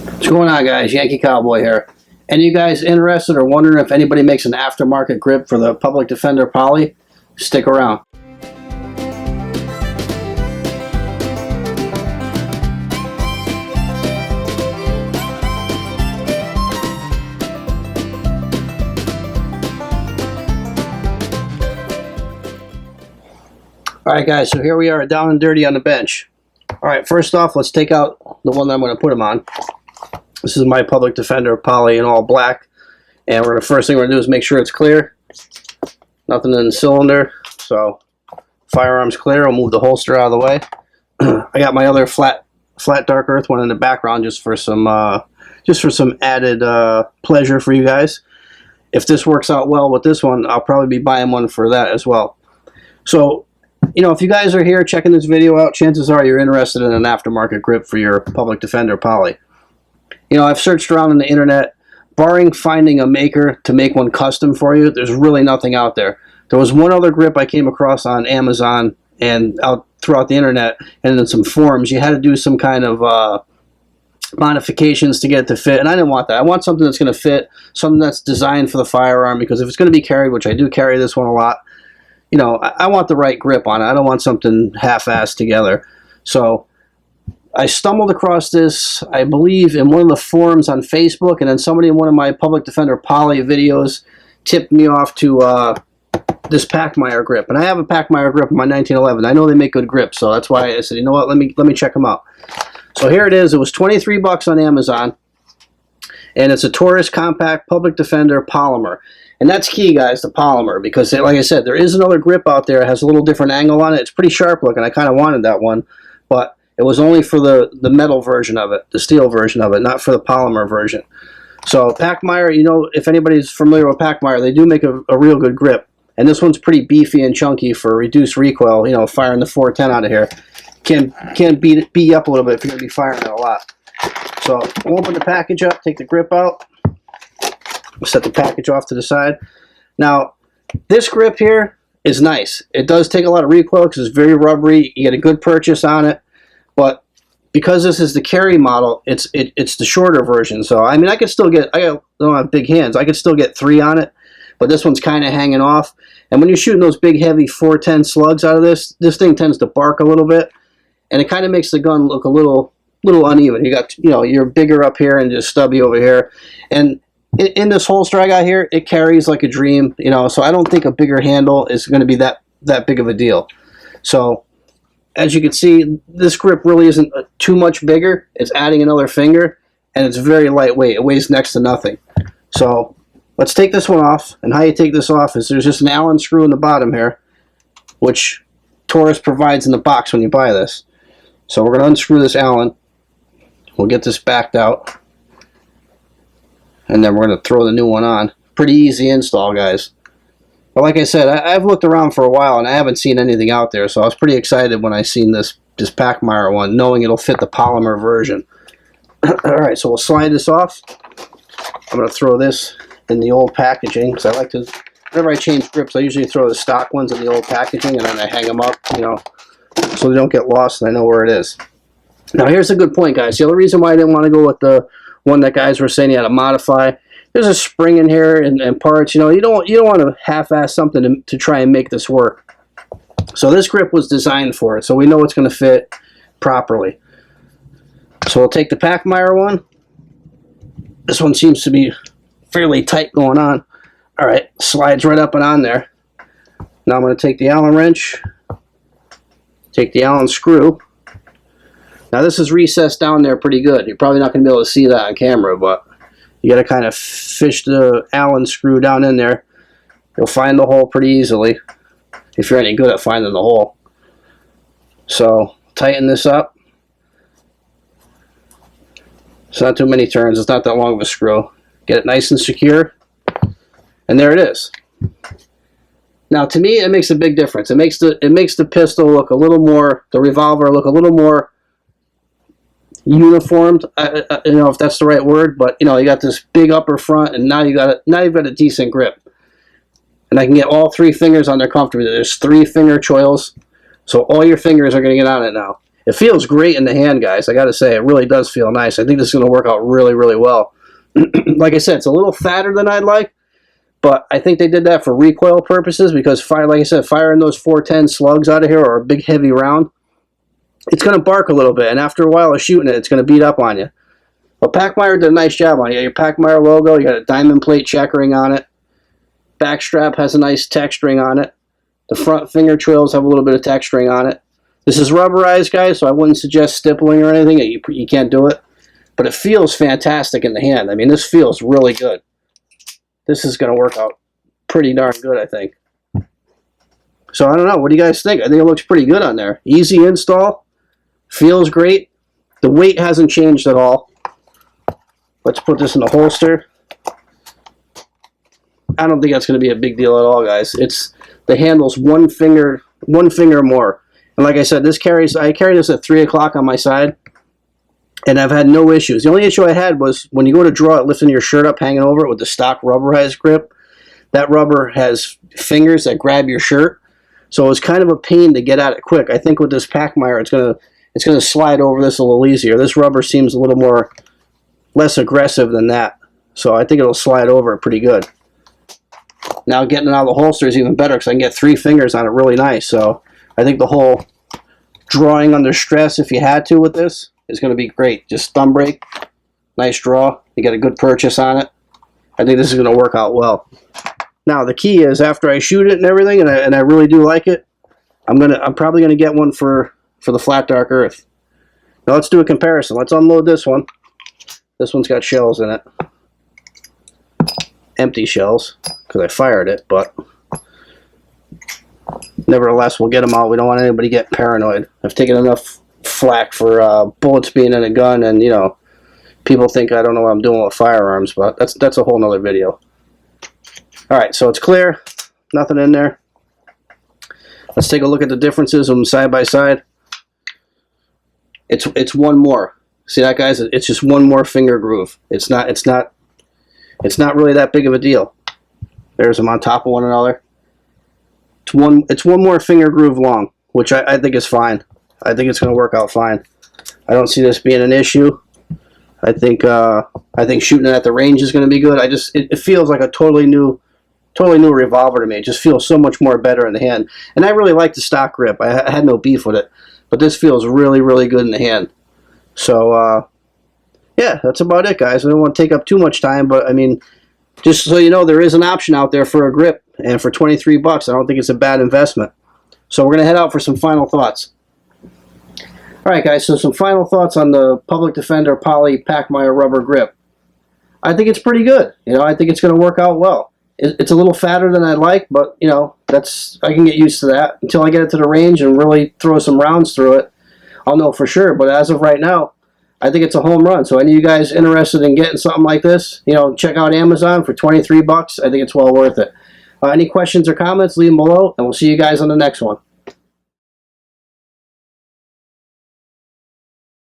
What's going on, guys? Yankee Cowboy here. Any of you guys interested or wondering if anybody makes an aftermarket grip for the Public Defender Poly? Stick around. Alright guys, so here we are down and dirty on the bench. Alright, first off, let's take out the one that I'm going to put them on. This is my Public Defender Poly in all black. And first thing we're going to do is make sure it's clear. Nothing in the cylinder. So, firearm's clear. I'll move the holster out of the way. I got my other flat dark earth one in the background just for some added pleasure for you guys. If this works out well with this one, I'll probably be buying one for that as well. So, you know, if you guys are here checking this video out, chances are you're interested in an aftermarket grip for your Public Defender Poly. You know, I've searched around on the internet. Barring finding a maker to make one custom for you, there's really nothing out there. There was one other grip I came across on Amazon and out throughout the internet, and in some forums, you had to do some kind of modifications to get it to fit, and I didn't want that. I want something that's going to fit, something that's designed for the firearm, because if it's going to be carried, which I do carry this one a lot, you know, I want the right grip on it. I don't want something half-assed together. So I stumbled across this, I believe, in one of the forums on Facebook, and then somebody in one of my Public Defender Poly videos tipped me off to this pachmayer grip. And I have a pachmayer grip in my 1911. I know they make good grips, so that's why I said, you know what, let me check them out. So here it is. It was 23 bucks on Amazon, and it's a Taurus Compact Public Defender Polymer. And that's key, guys, the polymer, because like I said, there is another grip out there. It has a little different angle on it. It's pretty sharp looking. I kind of wanted that one, but it was only for the metal version of it, the steel version of it, not for the polymer version. So pachmayer, you know, if anybody's familiar with pachmayer, they do make a real good grip. And this one's pretty beefy and chunky for reduced recoil. You know, firing the 410 out of here can beat you up a little bit if you're going to be firing it a lot. So we'll open the package up, take the grip out. We'll set the package off to the side. Now, this grip here is nice. It does take a lot of recoil because it's very rubbery. You get a good purchase on it. But because this is the carry model, it's the shorter version. So I mean, I could still get, don't have big hands. I could still get 3 on it, but this one's kind of hanging off. And when you're shooting those big, heavy 410 slugs out of this thing tends to bark a little bit, and it kind of makes the gun look a little uneven. You got, you know, you're bigger up here and just stubby over here. And in this holster I got here, it carries like a dream. You know, so I don't think a bigger handle is going to be that big of a deal. So as you can see, this grip really isn't too much bigger. It's adding another finger, and it's very lightweight. It weighs next to nothing. So let's take this one off, and how you take this off is there's just an Allen screw in the bottom here, which Taurus provides in the box when you buy this. So we're going to unscrew this Allen. We'll get this backed out, and then we're going to throw the new one on. Pretty easy install, guys. But like I said, I've looked around for a while and I haven't seen anything out there, so I was pretty excited when I seen this pachmayer one, knowing it'll fit the polymer version. Alright, so we'll slide this off. I'm going to throw this in the old packaging, because I like to, whenever I change grips, I usually throw the stock ones in the old packaging, and then I hang them up, you know, so they don't get lost and I know where it is. Now here's a good point, guys. The other reason why I didn't want to go with the one that guys were saying you had to modify, there's a spring in here and parts. You know, you don't want to half-ass something to try and make this work. So this grip was designed for it, so we know it's going to fit properly. So we'll take the pachmayer one. This one seems to be fairly tight going on. All right, slides right up and on there. Now I'm going to take the Allen wrench, take the Allen screw. Now this is recessed down there pretty good. You're probably not going to be able to see that on camera, but you got to kind of fish the Allen screw down in there. You'll find the hole pretty easily if you're any good at finding the hole. So tighten this up. It's not too many turns. It's not that long of a screw. Get it nice and secure. And there it is. Now to me, it makes a big difference. It makes the pistol look a little more, the revolver look a little more uniformed. I don't know if that's the right word, but you know, you got this big upper front, and now you've got a decent grip. And I can get all 3 fingers on there comfortably. There's 3 finger choils, so all your fingers are going to get on it now. It feels great in the hand, guys. I got to say, it really does feel nice. I think this is going to work out really, really well. Like I said, it's a little fatter than I'd like, but I think they did that for recoil purposes because, like I said, firing those 410 slugs out of here or a big heavy round, it's going to bark a little bit, and after a while of shooting it, it's going to beat up on you. Well, pachmayer did a nice job on it. You got your pachmayer logo, you got a diamond plate checkering on it. Back strap has a nice texturing on it. The front finger trails have a little bit of texturing on it. This is rubberized, guys, so I wouldn't suggest stippling or anything. You can't do it. But it feels fantastic in the hand. I mean, this feels really good. This is going to work out pretty darn good, I think. So, I don't know. What do you guys think? I think it looks pretty good on there. Easy install. Feels great. The weight hasn't changed at all. Let's put this in the holster. I don't think that's going to be a big deal at all, guys. The handle's one finger more. And like I said, I carry this at 3 o'clock on my side, and I've had no issues. The only issue I had was when you go to draw it, lifting your shirt up, hanging over it with the stock rubberized grip, that rubber has fingers that grab your shirt. So it was kind of a pain to get at it quick. I think with this pachmayer, it's gonna slide over this a little easier. This rubber seems a little less aggressive than that. So I think it'll slide over it pretty good. Now getting it out of the holster is even better because I can get 3 fingers on it really nice. So I think the whole drawing under stress, if you had to with this, is going to be great. Just thumb brake, nice draw. You get a good purchase on it. I think this is going to work out well. Now the key is after I shoot it and everything, and I really do like it, I'm probably gonna get one for the flat dark earth. Now let's do a comparison. Let's unload this one. This one's got shells in it. Empty shells, because I fired it, but nevertheless, we'll get them out. We don't want anybody getting paranoid. I've taken enough flack for bullets being in a gun, and you know, people think I don't know what I'm doing with firearms, but that's a whole nother video. All right, so it's clear, nothing in there. Let's take a look at the differences of them side by side. It's one more. See that, guys? It's just one more finger groove. It's not really that big of a deal. There's them on top of one another. It's one more finger groove long, which I think is fine. I think it's going to work out fine. I don't see this being an issue. I think shooting it at the range is going to be good. It feels like a totally new revolver to me. It just feels so much more better in the hand. And I really like the stock grip. I had no beef with it. But this feels really, really good in the hand. So, yeah, that's about it, guys. I don't want to take up too much time, but, I mean, just so you know, there is an option out there for a grip. And for 23 bucks, I don't think it's a bad investment. So we're going to head out for some final thoughts. All right, guys, so some final thoughts on the Public Defender Poly pachmayer rubber grip. I think it's pretty good. You know, I think it's going to work out well. It's a little fatter than I'd like, but, you know, I can get used to that. Until I get it to the range and really throw some rounds through it, I'll know for sure. But as of right now, I think it's a home run. So any of you guys interested in getting something like this, you know, check out Amazon for 23 bucks. I think it's well worth it. Any questions or comments, leave them below, and we'll see you guys on the next one.